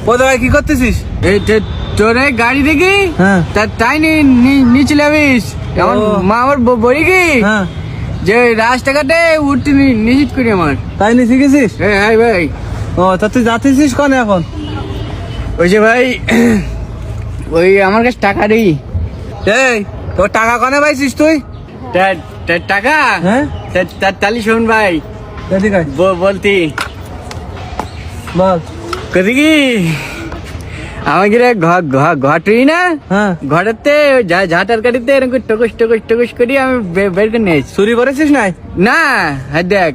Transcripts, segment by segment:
কোথায় কি করতেছিস? এই তোর এই গাড়ি দেখি হ্যাঁ। তাই নিচে যাবিস। আমার মা আমার বলি কি হ্যাঁ, যে রাস্তাঘাটে উঠতে নিষেধ করি আমার। তাই নিয়ে শিখেছিস? হ্যাঁ ভাই। ও তা তুই যাচ্ছিস কনে এখন? ওই যে ভাই ওই আমার কাছে টাকা নেই। এই তোর টাকা কনে পাইছিস তুই? টাকা? হ্যাঁ, তাহলে শোন ভাই এদিকে আয়, বলতি বল। কদি কি আমাকে ঘটই না হ্যাঁ, ঘরেতে ঝাঁটার কাটিতে এরকম টকুস টকুস টকুস করি আমি বের করে নিয়েছি। চুরি করেছিস নাই? না হ্যাঁ দেখ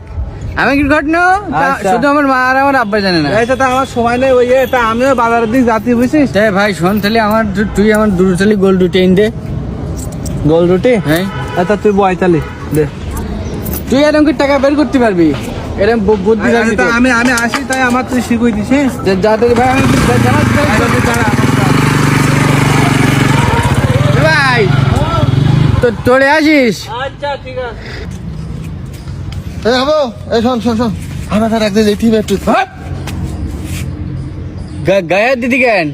আমি কি ঘটনা আচ্ছা। শুধু আমার মা আর আমার আব্বা জানে না। এইটা তো আমার সময় নেই, ওই তা আমিও বাজারের দিক যাচ্ছি বুঝছিস। তাই ভাই শোন তাহলে আমার তুই আমার দুটো তাহলে গোল দুটো এনে দে। গোল রুটি? হ্যাঁ আচ্ছা তুই বয়তালি দে। তুই এরকম কি টাকা বের করতে পারবি? এরকম বুদ্ধি রাখবি তো। আমি আসি তাই আমার তুই শিখুই দিস। হ্যাঁ, যাতে ভাই আমি ভাই তো তোরে আসিস। আচ্ছা ঠিক আছে। এই হবো, এই শোন শোন শোন, আমার তার একদিন এই টিভি একটু গায়ের দিদি কেন?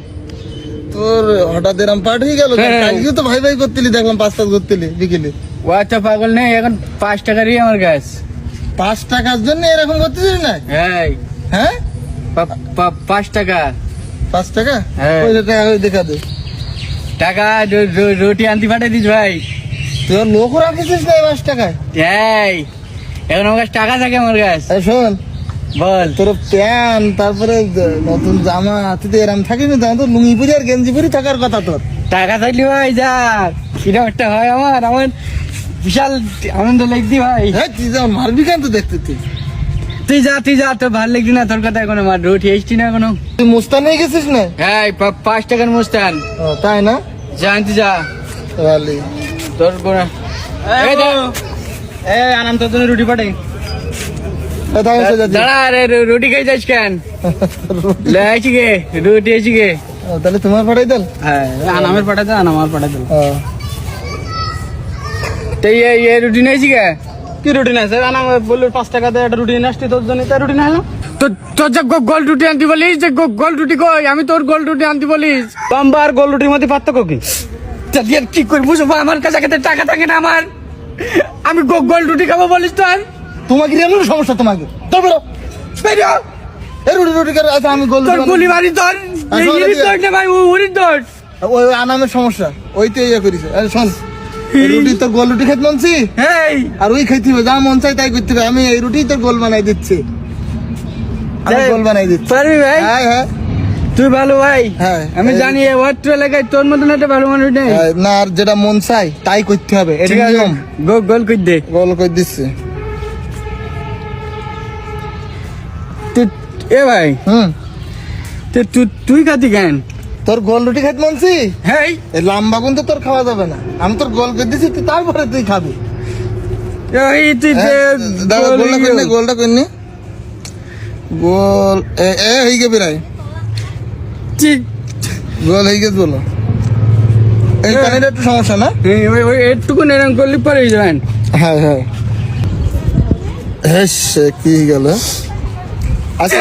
তোর হঠাৎ এরম পাঠ হয়ে গেল। হ্যাঁ। কালকেও তো ভাই ভাই করতেলি, দেখলাম 5 করতেলি বিকেলে। ও আচ্ছা পাগল নেই এখন 5 টাকারই আমার গাছ। 5 টাকার জন্য এরকম করতেছিস না? হ্যাঁ হ্যাঁ, 5 টাকা 5 টাকা? হ্যাঁ। ওই টাকা ওই দেখা দে। টাকা রুটি আনতে পাঠিয়ে দিস ভাই। তুই আর লোক রাখিস না 5 টাকায়? এই এখন আমার কাছে টাকা থাকে আমার কাছে। এই শোন, বল তোর প্যান্ট তারপরে নতুন জামা, তুই তো এরম থাকিস না, তো লুঙ্গি পরি আর গেঞ্জি পরি থাকার কথা তোর। টাকা থাকলে ভাই যা কিরকম একটা হয় আমার বিশাল আনন্দ লাগতি ভাই। হ্যাঁ, তুই যেমন মারবি কেন তো দেখতে তুই? তুই যা তোর ভালো লাগতি না তোর কথা এখন আমার রুটি এসছি না এখনো। তুই মুস্তান হয়ে গেছিস না? হ্যাঁ 5 টাকার মুস্তান। ও, তাই না? জানতে যা ভালোই। তোর কোন আনাম তোর জন্য রুটি পাঠাই। এই থাক, এসে যাচ্ছি। দাঁড়া রে রুটি খাই যাস কেন? লাইছি গে রুটি এসি গে। ও, তাহলে তোমার পাঠাই দেন। হ্যাঁ আনামের পাঠাতে আনামার পাঠাতে। ও, তো এই রুটি নিয়েছি গে। কি রুটি না স্যার? আনাম বললো 5 টাকা দিয়ে একটা রুটি নিয়ে আসছি তোর জন্য, তাই রুটি না হলো। তোর যে গোল রুটি আনতে বলিস যে গোল রুটি কই? আমি তোর গোল রুটি আনতে বলিস। লম্বা আর গোল রুটির মধ্যে পার্থক্য কি? কি করি বুঝবো আমার কাছে টাকা থাকে না আমার। আমি গোল রুটি খাবো বলিস তো আর তোমাকে এমন সমস্যা তোমাকে? তোর বেরো, এই রুটি রুটি করে। আচ্ছা আমি গোল তোর গুলি মারি তোর আসো, এই এদিকে। তোর না ভাই উড়ি তোর। ওই ওই আনামের সমস্যা, ওই তো ইয়ে করিস। আরে শোন, এই রুটি তোর গোল রুটি খেতে মনছি, এই আর ওই খাইতে হবে, যা মন চাই তাই করতে হবে। আমি এই রুটি তোর গোল বানাই দিচ্ছি, আমি গোল বানাই দিচ্ছি। পারবি ভাই? হ্যাঁ হ্যাঁ তুই ভালো ভাই। হ্যাঁ। আমি জানি এই ওয়াট্র এলাকায় তোর মতন একটা ভালো মানুষ নেই। হ্যাঁ, না আর যেটা মন চাই তাই করতে হবে, এটা ঠিক আছে নিয়ম। গোল কই দে। গোল করে দিচ্ছি। এ ভাই হুম, তুই খাতি কেন? তোর গোল রুটি খেতে মনছি, হেই এই লম্বা কিন্তু তোর খাওয়া যাবে না। আমি তোর গোল করে দিচ্ছি, তুই তারপরে তুই খাবি। এই তুই দাদা গোলটা করিনি, গোলটা করিনি, গোল এ হয়ে গে বেড়াই, গোল হয়ে গেছে বলো। এই পানিটা একটু সমস্যা না? ওই একটুকু এরকম করলে পরে যাবেন। হ্যাঁ হ্যাঁ, হ্যাঁ কি গেল? আচ্ছা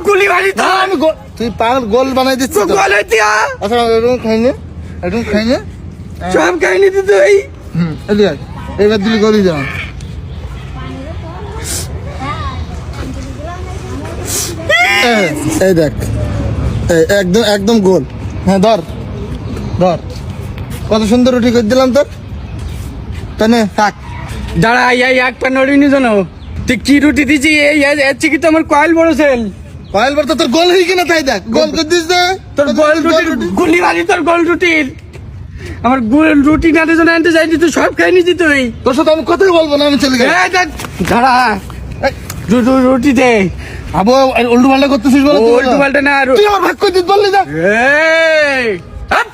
গুলি মারি তো আমি তুই পাগল, গোল বানাই দিচ্ছি তো। গোল হইতিয়া আচ্ছা এরকম খাইনি, এরকম খাইনি। সব কাহিনী তো তুই। এদিকে এবার দিলি গলি যা। এই দেখ, একদম একদম গোল। হ্যাঁ ধর ধর, কত সুন্দর রুটি করে দিলাম তোর। তাই থাক। দাঁড়া এই এক পা নড়িনি জানো তুই কি রুটি দিছি? এই এর কি তো আমার কয়েল বড় সেল। কয়েল বার তো তোর গোল হয়ে কিনা, তাই দেখ গোল করে দিস না তোর গোল রুটি গুলি মারি তোর গোল রুটির। আমার গোল রুটি না দিয়ে আনতে যাইনি তুই সব খাই নিছি তুই। তোর সাথে আমি কথাই বলবো না, আমি চলে গেলাম। এই দেখ, দাঁড়া রুটি দে। আবু উল্টো পাল্টা করতেছিস বলে উল্টো পাল্টা না তুই আমার ভাগ করে দিস বললি না। এই হাপ!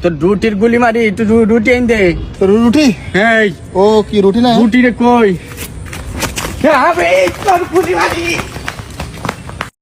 তোর রুটির গুলি মারি তুই রুটি এনে দে। তোর রুটি? এই ও কি রুটি না? রুটি রে কই? তোর গুলি মারি